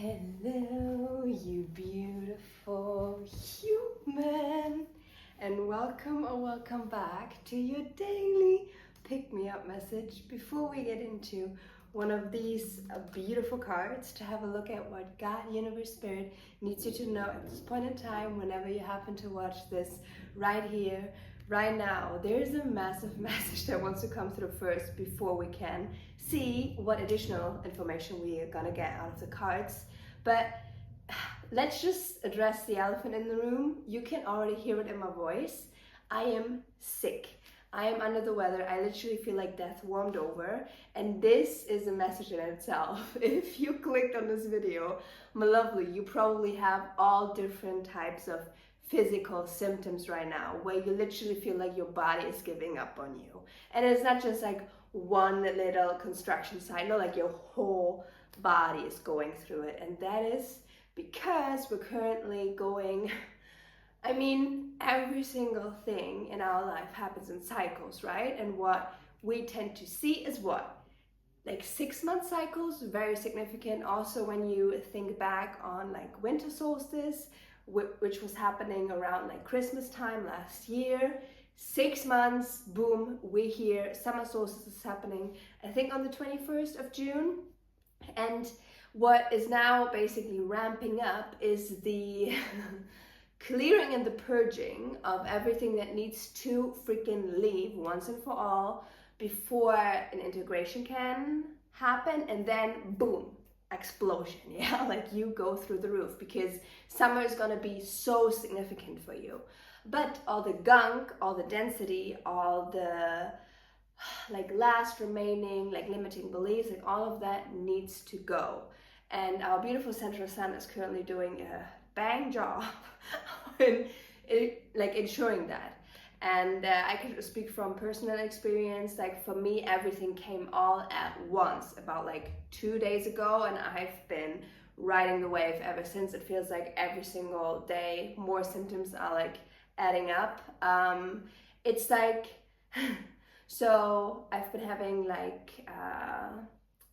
Hello, you beautiful human, and welcome or welcome back to your daily pick-me-up message. Before we get into one of these beautiful cards to have a look at what God, Universe, Spirit needs you to know at this point in time, whenever you happen to watch this right here, right now, there's a massive message that wants to come through first before we can see what additional information we are gonna get out of the cards. But let's just address the elephant in the room. You can already hear it in my voice. I am sick. I am under the weather. I literally feel like death warmed over, and this is a message in itself. If you clicked on this video, my lovely, you probably have all different types of physical symptoms right now where you literally feel like your body is giving up on you. And it's not just like one little construction site, no, like your whole body is going through it. And that is because we're currently going, I mean, every single thing in our life happens in cycles, right? And what we tend to see is what? Like 6-month cycles, very significant. Also, when you think back on like winter solstice, which was happening around like Christmas time last year, 6 months, boom, we're here. Summer solstice is happening, I think on the 21st of June. And what is now basically ramping up is the clearing and the purging of everything that needs to freaking leave once and for all before an integration can happen, and then boom, explosion. Yeah, like you go through the roof because summer is gonna be so significant for you. But all the gunk, all the density, all the like last remaining like limiting beliefs, like all of that needs to go. And our beautiful central sun is currently doing a bang job in like ensuring that. And I can speak from personal experience. Like for me, everything came all at once about like 2 days ago, and I've been riding the wave ever since. It feels like every single day more symptoms are like adding up. It's like so I've been having like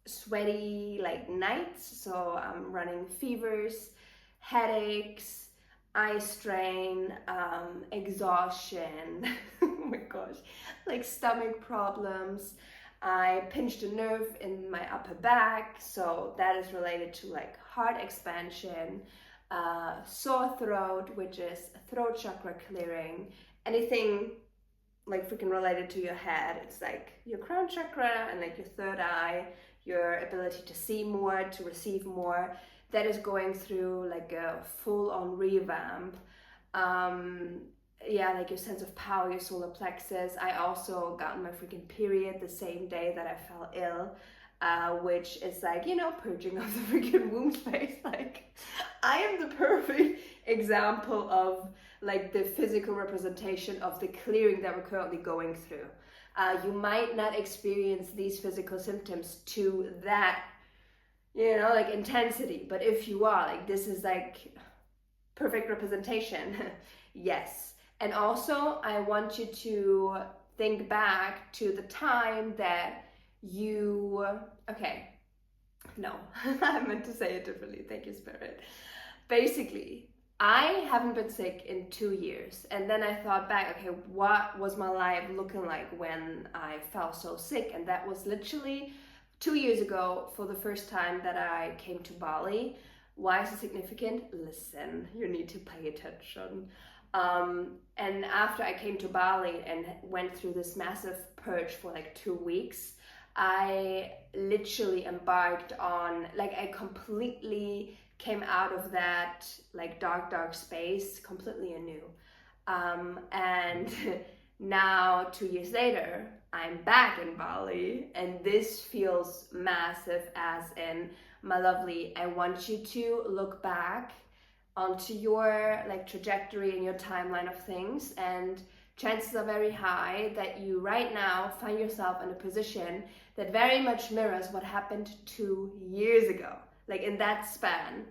sweaty like nights, so I'm running fevers, headaches, eye strain, exhaustion, oh my gosh, like stomach problems. I pinched a nerve in my upper back, so that is related to like heart expansion, sore throat, which is throat chakra clearing, anything like freaking related to your head. It's like your crown chakra and like your third eye, your ability to see more, to receive more, that is going through like a full-on revamp. Yeah, like your sense of power, your solar plexus. I also got my freaking period the same day that I fell ill, which is like, you know, purging of the freaking womb space. Like, I am the perfect example of like the physical representation of the clearing that we're currently going through. You might not experience these physical symptoms to that, you know, like intensity, but if you are, like, this is like perfect representation. Yes. And also I want you to think back to the time that you, okay, no, I meant to say it differently. Thank you, Spirit. Basically, I haven't been sick in 2 years. And then I thought back, okay, what was my life looking like when I felt so sick? And that was literally 2 years ago for the first time that I came to Bali. Why is it significant? Listen, you need to pay attention. And after I came to Bali and went through this massive purge for like 2 weeks, I literally embarked on, like, I completely came out of that like dark space completely anew. And now 2 years later, I'm back in Bali, and this feels massive, as in, my lovely, I want you to look back onto your like trajectory and your timeline of things, and chances are very high that you right now find yourself in a position that very much mirrors what happened 2 years ago, like in that span.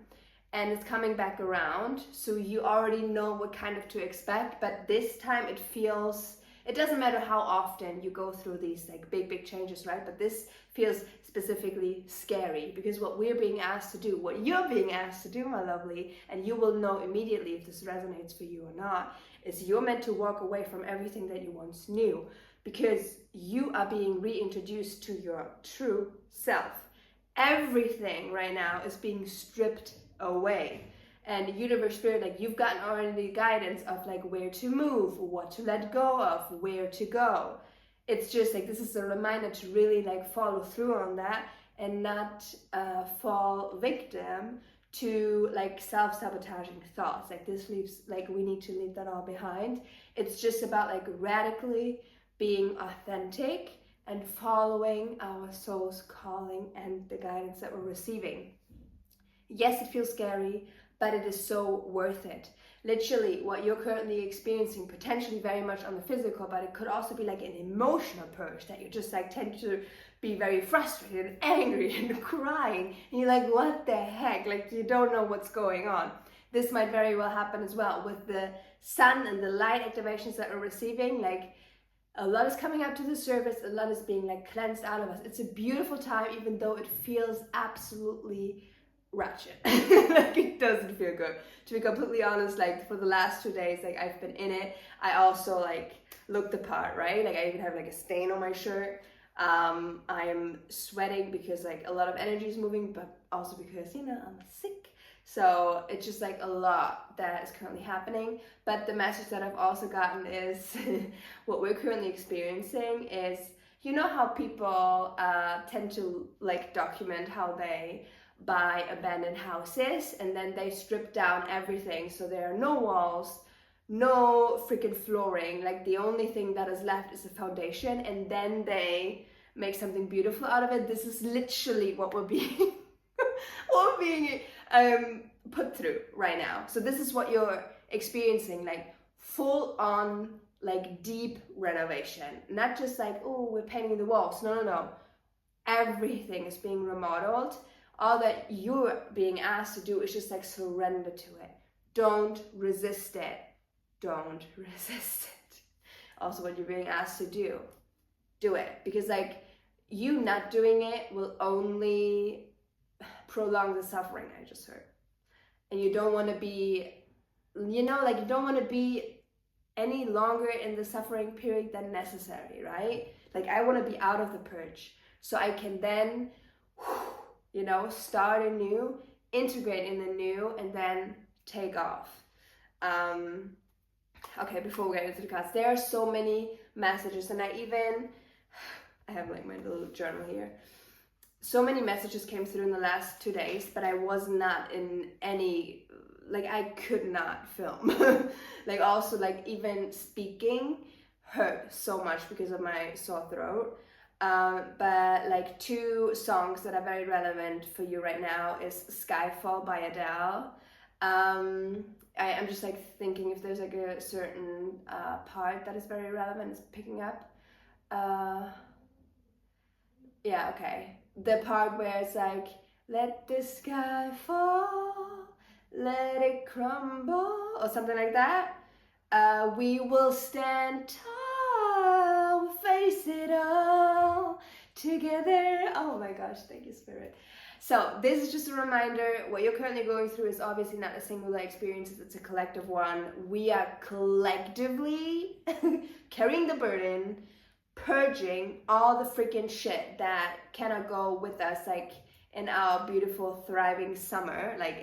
And it's coming back around, so you already know what kind of to expect, but this time it feels it doesn't matter how often you go through these like big changes, right? But this feels specifically scary because what we're being asked to do, what you're being asked to do, my lovely, and you will know immediately if this resonates for you or not, is you're meant to walk away from everything that you once knew, because you are being reintroduced to your true self. Everything right now is being stripped away. And universe, spirit, like you've gotten already guidance of like where to move, what to let go of, where to go. It's just like, this is a reminder to really like follow through on that and not fall victim to like self-sabotaging thoughts. Like this leaves, like we need to leave that all behind. It's just about like radically being authentic and following our soul's calling and the guidance that we're receiving. Yes, it feels scary, but it is so worth it. Literally, what you're currently experiencing, potentially very much on the physical, but it could also be like an emotional purge that you just like tend to be very frustrated and angry and crying. And you're like, what the heck? Like you don't know what's going on. This might very well happen as well with the sun and the light activations that we're receiving. Like a lot is coming up to the surface, a lot is being like cleansed out of us. It's a beautiful time, even though it feels absolutely ratchet. Like it doesn't feel good, to be completely honest. Like for the last 2 days, like I've been in it. I also like looked the part, right? Like I even have like a stain on my shirt. I am sweating because like a lot of energy is moving, but also because, you know, I'm sick. So it's just like a lot that is currently happening. But the message that I've also gotten is what we're currently experiencing is, you know how people tend to like document how they buy abandoned houses and then they strip down everything, so there are no walls, no freaking flooring, like the only thing that is left is the foundation, and then they make something beautiful out of it. This is literally what we're being put through right now. So this is what you're experiencing, like full on like deep renovation, not just like, oh, we're painting the walls. No, everything is being remodeled. All that you're being asked to do is just like surrender to it. Don't resist it. Don't resist it. Also, what you're being asked to do it. Because like you not doing it will only prolong the suffering, I just heard. And you don't want to be, you know, like you don't want to be any longer in the suffering period than necessary, right? Like I want to be out of the purge so I can then, you know, start anew, integrate in the new, and then take off. Okay, before we get into the cards, there are so many messages, and I have like my little journal here. So many messages came through in the last 2 days, but I was not in any, like I could not film. Like also like even speaking hurt so much because of my sore throat. But like 2 songs that are very relevant for you right now is Skyfall by Adele. I'm just like thinking if there's like a certain part that is very relevant, it's picking up. Yeah, okay. The part where it's like, let the sky fall, let it crumble, or something like that. We will stand tall, we'll face it all together. Oh my gosh, thank you, Spirit. So this is just a reminder, what you're currently going through is obviously not a singular experience, it's a collective one. We are collectively carrying the burden, purging all the freaking shit that cannot go with us, like in our beautiful thriving summer, like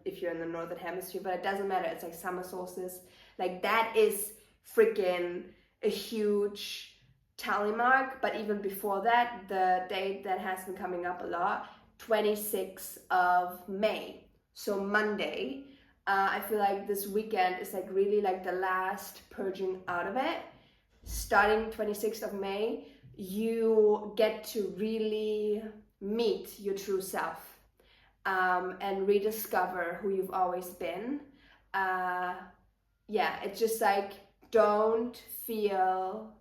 if you're in the northern hemisphere, but it doesn't matter, it's like summer solstice. Like that is freaking a huge tally mark. But even before that, the date that has been coming up a lot, 26th of May, so Monday, I feel like this weekend is like really like the last purging out of it. Starting 26th of May, you get to really meet your true self and rediscover who you've always been. Yeah, it's just like, don't feel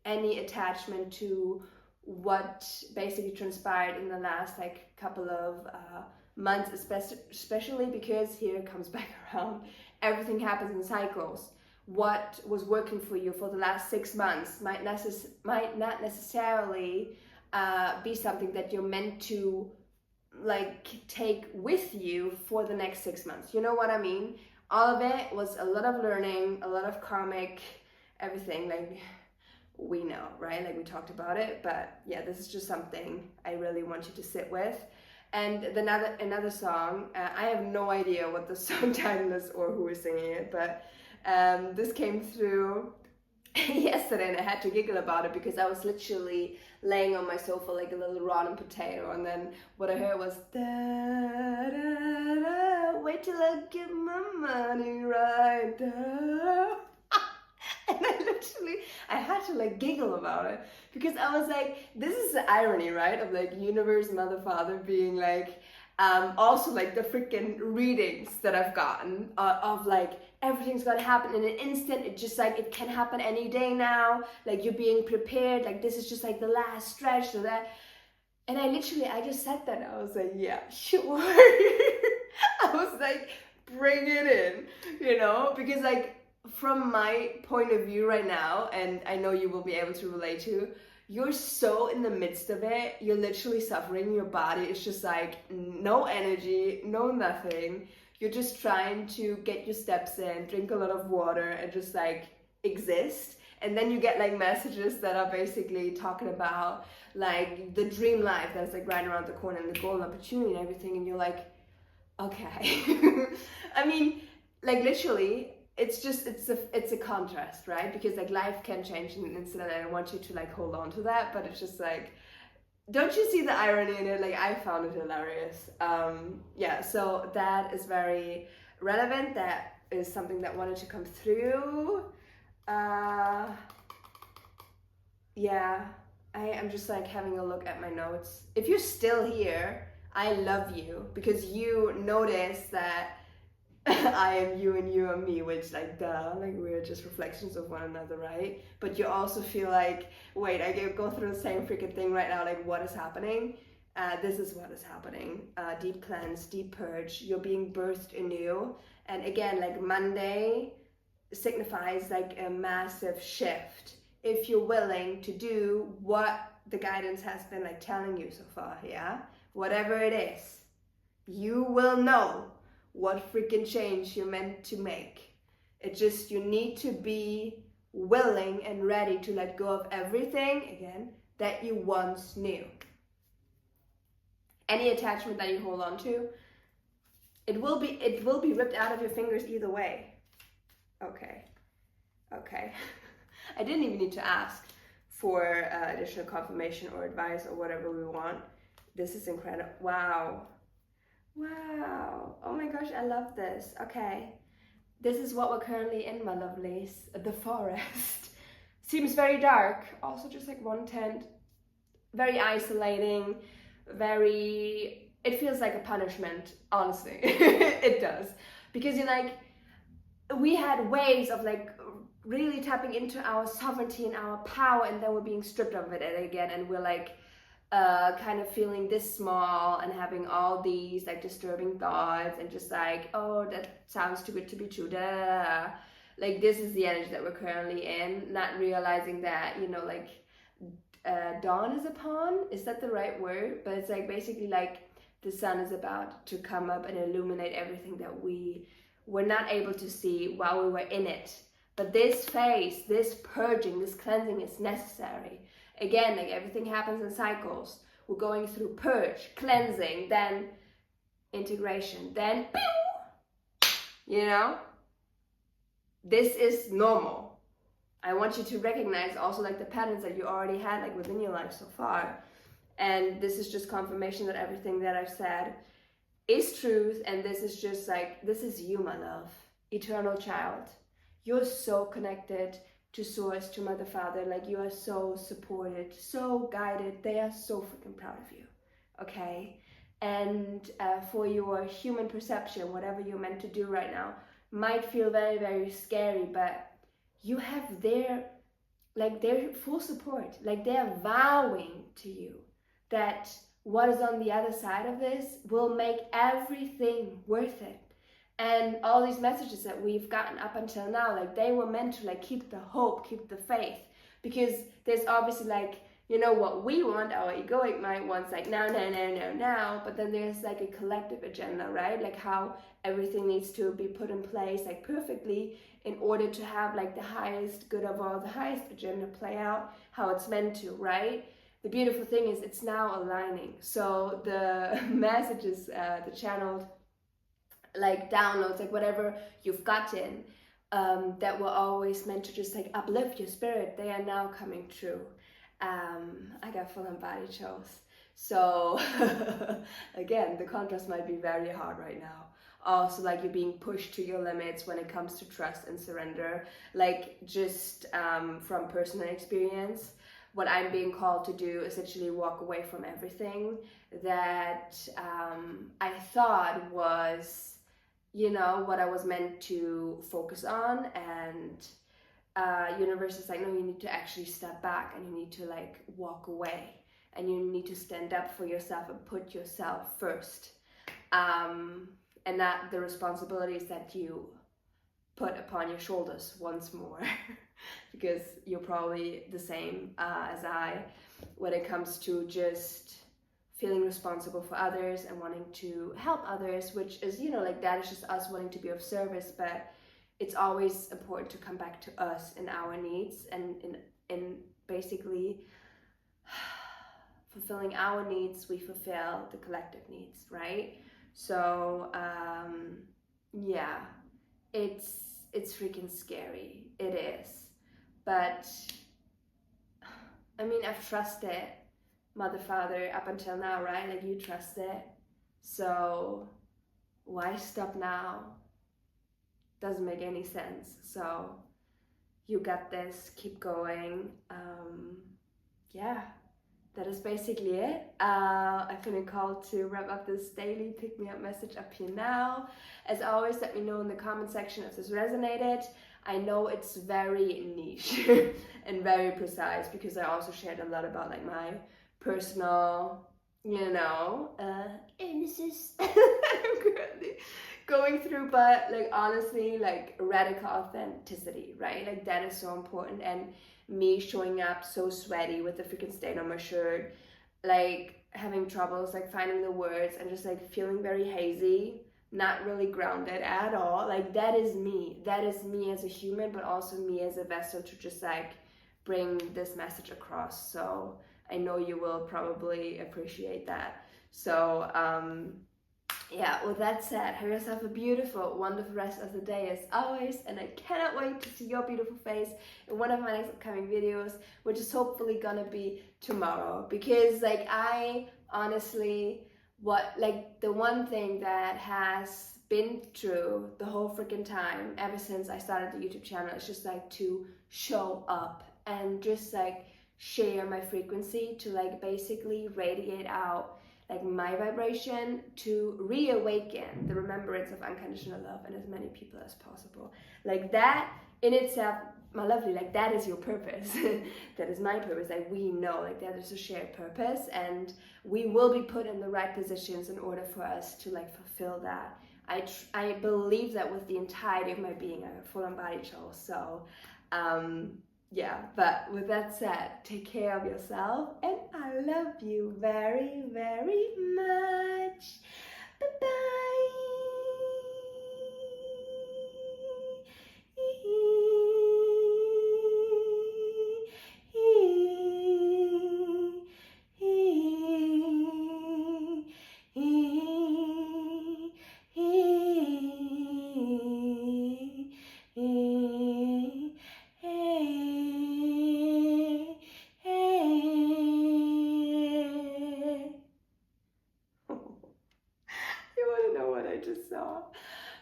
any attachment to what basically transpired in the last like couple of months, especially because here it comes back around, everything happens in cycles. what was working for you for the last 6 months might not necessarily be something that you're meant to like take with you for the next 6 months. You know what I mean? All of it was a lot of learning, a lot of karmic, everything, like we know, right? Like we talked about it, but yeah, this is just something I really want you to sit with. And another song, I have no idea what the song title is or who is singing it, but this came through yesterday and I had to giggle about it because I was literally laying on my sofa like a little rotten potato, and then what I heard was da, da, da, wait till I get my money right, da. And I had to like giggle about it because I was like, this is the irony, right? Of like universe, mother, father being like, also like the freaking readings that I've gotten of like everything's gonna happen in an instant. It just like, it can happen any day now. Like you're being prepared. Like this is just like the last stretch to that. And I just said that. I was like, yeah, sure. I was like, bring it in, you know, because like, from my point of view right now, and I know you will be able to relate to, you're so in the midst of it, you're literally suffering, your body is just like no energy, no nothing, you're just trying to get your steps in, drink a lot of water and just like exist. And then you get like messages that are basically talking about like the dream life that's like right around the corner and the golden opportunity and everything, and you're like, okay. I mean, like literally, it's a contrast, right? Because like life can change in an instant, and I want you to like hold on to that, but it's just like, don't you see the irony in it? Like I found it hilarious. Yeah, so that is very relevant. That is something that wanted to come through. Yeah, I am just like having a look at my notes. If you're still here, I love you because you notice that I am you and you are me, which like duh, like we're just reflections of one another, right? But you also feel like, wait, I go through the same freaking thing right now, like what is happening? This is what is happening. Deep cleanse, deep purge, you're being birthed anew. And again, like Monday signifies like a massive shift. If you're willing to do what the guidance has been like telling you so far, yeah? Whatever it is, you will know what freaking change you're meant to make. It just, you need to be willing and ready to let go of everything, again, that you once knew. Any attachment that you hold on to, it will be ripped out of your fingers either way. Okay. I didn't even need to ask for additional confirmation or advice or whatever we want. This is incredible. Wow. Oh my gosh, I love this. Okay. This is what we're currently in, my lovelies. The forest. Seems very dark. Also just like one tent. Very isolating. It feels like a punishment, honestly. It does. Because you're like, we had ways of like really tapping into our sovereignty and our power, and then we're being stripped of it again, and we're like kind of feeling this small and having all these like disturbing thoughts and just like, oh, that sounds too good to be true, da, da, da, da. Like this is the energy that we're currently in, not realizing that, you know, like dawn is upon, is that the right word? But it's like basically like the sun is about to come up and illuminate everything that we were not able to see while we were in it. But this phase, this purging, this cleansing is necessary. Again, like everything happens in cycles. We're going through purge, cleansing, then integration, then pew! You know? This is normal. I want you to recognize also like the patterns that you already had like within your life so far. And this is just confirmation that everything that I've said is truth, and this is just like, this is you, my love, eternal child. You're so connected to source, to mother, father, like you are so supported, so guided. They are so freaking proud of you, okay? And for your human perception, whatever you're meant to do right now might feel very, very scary, but you have their full support. Like they're vowing to you that what is on the other side of this will make everything worth it. And all these messages that we've gotten up until now, like they were meant to like keep the hope, keep the faith, because there's obviously like, you know, what we want, our egoic mind wants like now, but then there's like a collective agenda, right? Like how everything needs to be put in place like perfectly in order to have like the highest good of all, the highest agenda play out how it's meant to, right? The beautiful thing is it's now aligning. So the messages, the channeled like downloads, like whatever you've gotten, that were always meant to just like uplift your spirit, they are now coming true. I got full on body chills. So again, the contrast might be very hard right now. Also, like you're being pushed to your limits when it comes to trust and surrender. Like just from personal experience, what I'm being called to do is literally walk away from everything that I thought was, you know, what I was meant to focus on. And universe is like, no, you need to actually step back and you need to like walk away and you need to stand up for yourself and put yourself first. And that the responsibilities that you put upon your shoulders once more, because you're probably the same as I when it comes to just feeling responsible for others and wanting to help others, which is, you know, like that is just us wanting to be of service, but it's always important to come back to us and our needs, and in basically fulfilling our needs, we fulfill the collective needs, right? So yeah, it's freaking scary. It is. But I mean, I've trusted Mother, Father up until now, right? Like you trust it. So why stop now? Doesn't make any sense. So you got this, keep going. Yeah, that is basically it. I feel called to wrap up this daily pick me up message up here now. As always, let me know in the comment section if this resonated. I know it's very niche and very precise, because I also shared a lot about like my personal, you know, illnesses I'm currently going through, but like honestly, like radical authenticity, right? Like that is so important. And me showing up so sweaty with the freaking stain on my shirt, like having troubles like finding the words and just like feeling very hazy, not really grounded at all. Like that is me as a human, but also me as a vessel to just like bring this message across. So I know you will probably appreciate that. So yeah, with that said, have yourself a beautiful, wonderful rest of the day as always, and I cannot wait to see your beautiful face in one of my next upcoming videos, which is hopefully gonna be tomorrow. Because like I honestly, the one thing that has been true the whole freaking time ever since I started the YouTube channel is just like to show up and just like share my frequency, to like basically radiate out like my vibration, to reawaken the remembrance of unconditional love in as many people as possible. Like that in itself, my lovely, like that is your purpose. That is my purpose. Like we know, like that is a shared purpose, and we will be put in the right positions in order for us to like fulfill that. I believe that with the entirety of my being. I have full on body chills. So yeah, but with that said, take care of yourself, and I love you very, very much.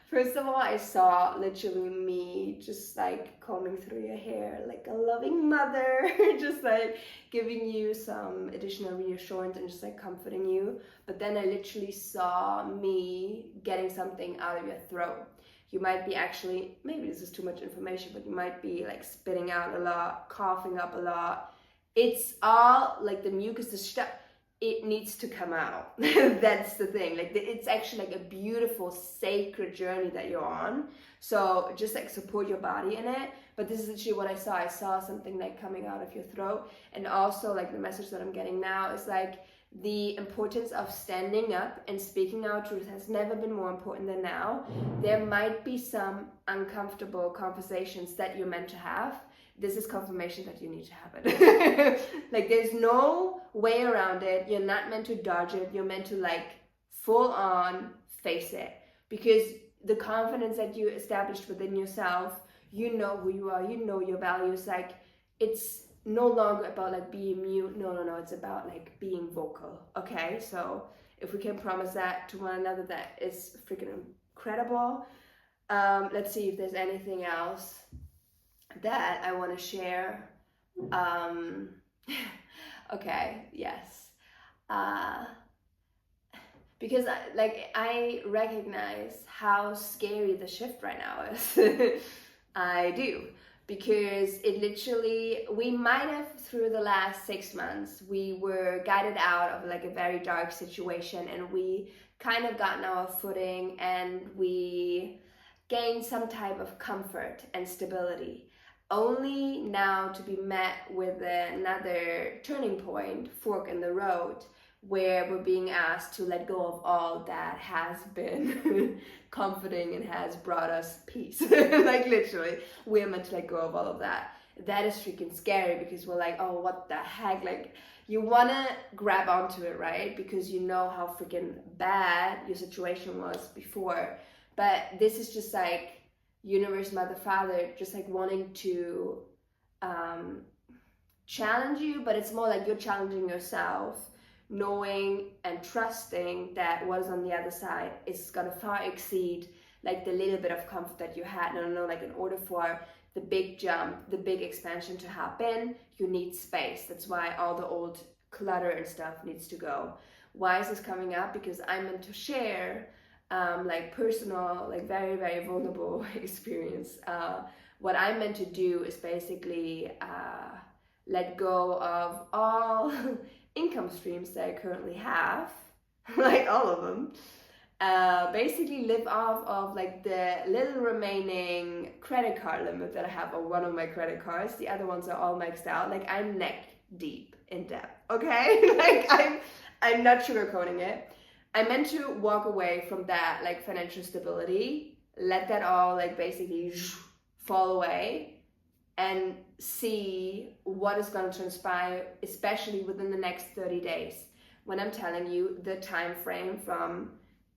First of all, I saw literally me just like combing through your hair like a loving mother, just like giving you some additional reassurance and just like comforting you. But then I literally saw me getting something out of your throat. You might be actually, maybe this is too much information, but you might be like spitting out a lot, coughing up a lot. It's all like the mucus, the stuff. it needs to come out. That's the thing. Like it's actually like a beautiful sacred journey that you're on. So just like support your body in it. But this is actually what I saw. I saw something like coming out of your throat. And also like the message that I'm getting now is like the importance of standing up and speaking our truth has never been more important than now. There might be some uncomfortable conversations that you're meant to have. This is confirmation that you need to have it. Like there's no way around it. You're not meant to dodge it. You're meant to like full on face it, because the confidence that you established within yourself, you know who you are, you know your values. Like it's no longer about like being mute. No, it's about like being vocal. Okay, so if we can promise that to one another, that is freaking incredible. Let's see if there's anything else that I want to share. Okay, yes. Because I recognize how scary the shift right now is. I do. Because it literally, we might have through the last 6 months, we were guided out of like a very dark situation, and we kind of gotten our footing and we gained some type of comfort and stability, only now to be met with another turning point, fork in the road, where we're being asked to let go of all that has been comforting and has brought us peace. Like literally, we're meant to let go of all of that. That is freaking scary, because we're like, oh, what the heck? Like, you want to grab onto it, right? Because you know how freaking bad your situation was before. But this is just like universe, mother, father, just like wanting to challenge you, but it's more like you're challenging yourself, knowing and trusting that what is on the other side is gonna far exceed like the little bit of comfort that you had. No, like in order for the big jump, the big expansion to happen, you need space. That's why all the old clutter and stuff needs to go. Why is this coming up? Because I'm meant to share like personal, like very, very vulnerable experience. What I'm meant to do is basically let go of all income streams that I currently have, like all of them. Basically live off of like the little remaining credit card limit that I have on one of my credit cards. The other ones are all maxed out. Like I'm neck deep in debt, okay? Like I'm not sugarcoating it. I'm meant to walk away from that like financial stability, let that all like basically fall away, and see what is going to transpire, especially within the next 30 days. When I'm telling you the time frame from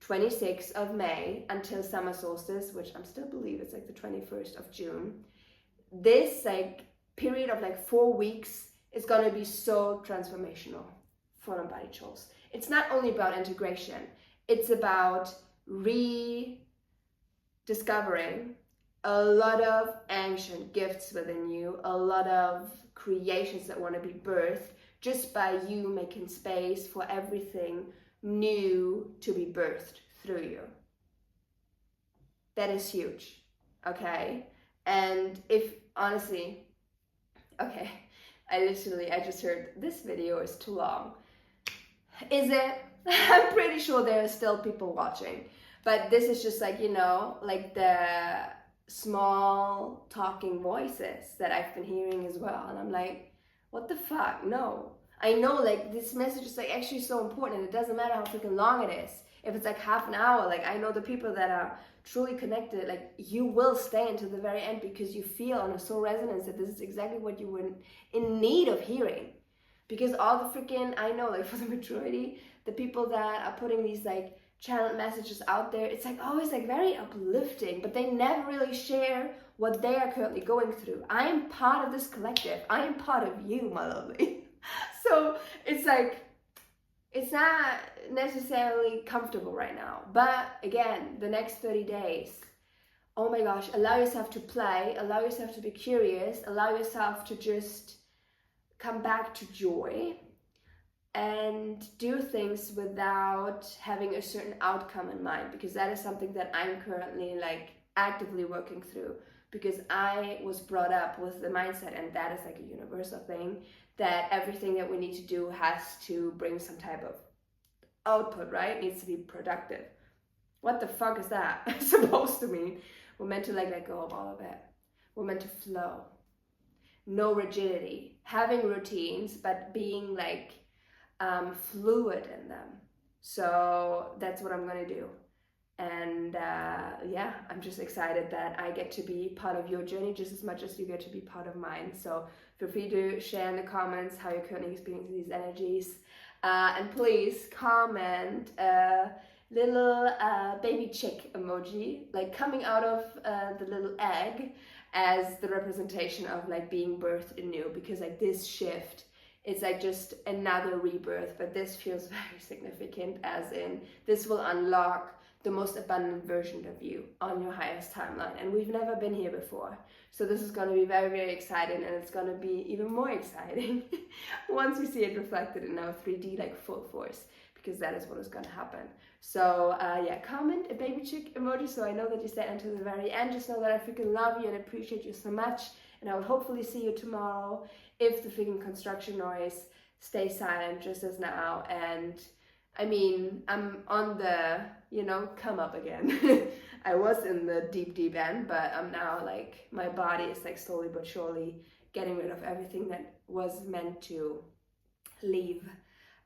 26th of May until summer solstice, which I still believe it's like the 21st of June, this like period of like 4 weeks is going to be so transformational for Embodied Souls. It's not only about integration, it's about rediscovering a lot of ancient gifts within you, a lot of creations that want to be birthed just by you making space for everything new to be birthed through you. That is huge, okay? And if honestly, okay, I just heard this video is too long. Is it? I'm pretty sure there are still people watching, but this is just like, you know, like the small talking voices that I've been hearing as well, and I'm like, what the fuck? No, I know like this message is like actually so important. It doesn't matter how freaking long it is. If it's like half an hour, like I know the people that are truly connected, like you will stay until the very end because you feel on a soul resonance that this is exactly what you were in need of hearing. Because all the freaking, I know like for the majority, the people that are putting these like channeled messages out there, it's like always like very uplifting, but they never really share what they are currently going through. I am part of this collective. I am part of you, my lovely. So it's like, it's not necessarily comfortable right now. But again, the next 30 days, oh my gosh, allow yourself to play, allow yourself to be curious, allow yourself to just come back to joy and do things without having a certain outcome in mind, because that is something that I'm currently like actively working through, because I was brought up with the mindset, and that is like a universal thing, that everything that we need to do has to bring some type of output, right? It needs to be productive. What the fuck is that supposed to mean? We're meant to like let go of all of it. We're meant to flow. No rigidity. Having routines, but being like fluid in them. So that's what I'm gonna do. And yeah, I'm just excited that I get to be part of your journey just as much as you get to be part of mine. So feel free to share in the comments how you're currently experiencing these energies. And please comment little baby chick emoji, like coming out of the little egg, as the representation of like being birthed anew, because like this shift, it's like just another rebirth, but this feels very significant, as in this will unlock the most abundant version of you on your highest timeline, and we've never been here before. So this is going to be very, very exciting, and it's going to be even more exciting once we see it reflected in our 3D like full force, because that is what is going to happen. So yeah, comment a baby chick emoji so I know that you stayed until the very end. Just know that I freaking love you and appreciate you so much, and I will hopefully see you tomorrow if the freaking construction noise stays silent just as now. And I mean, I'm on the, you know, come up again. I was in the deep, deep end, but I'm now like, my body is like slowly but surely getting rid of everything that was meant to leave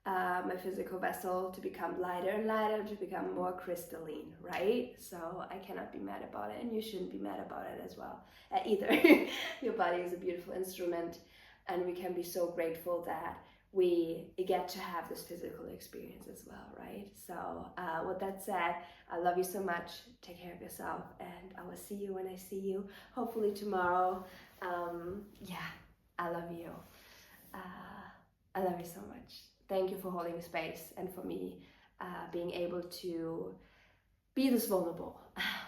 my physical vessel, to become lighter and lighter, to become more crystalline, right? So I cannot be mad about it, and you shouldn't be mad about it as well, either. Your body is a beautiful instrument, and we can be so grateful that we get to have this physical experience as well, right? So with that said, I love you so much. Take care of yourself, and I will see you when I see you, hopefully tomorrow. Yeah, I love you. I love you so much. Thank you for holding space, and for me being able to be this vulnerable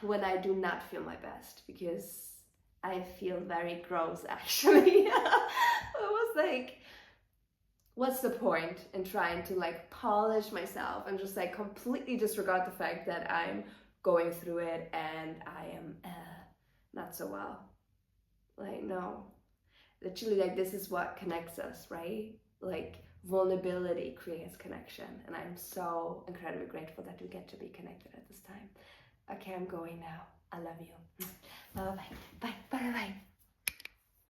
when I do not feel my best, because I feel very gross actually. It was like, what's the point in trying to like polish myself and just like completely disregard the fact that I'm going through it and I am not so well. Like, no, literally, like, this is what connects us, right? Like, vulnerability creates connection, and I'm so incredibly grateful that we get to be connected at this time. Okay, I'm going now. I love you. Bye bye. Bye bye bye.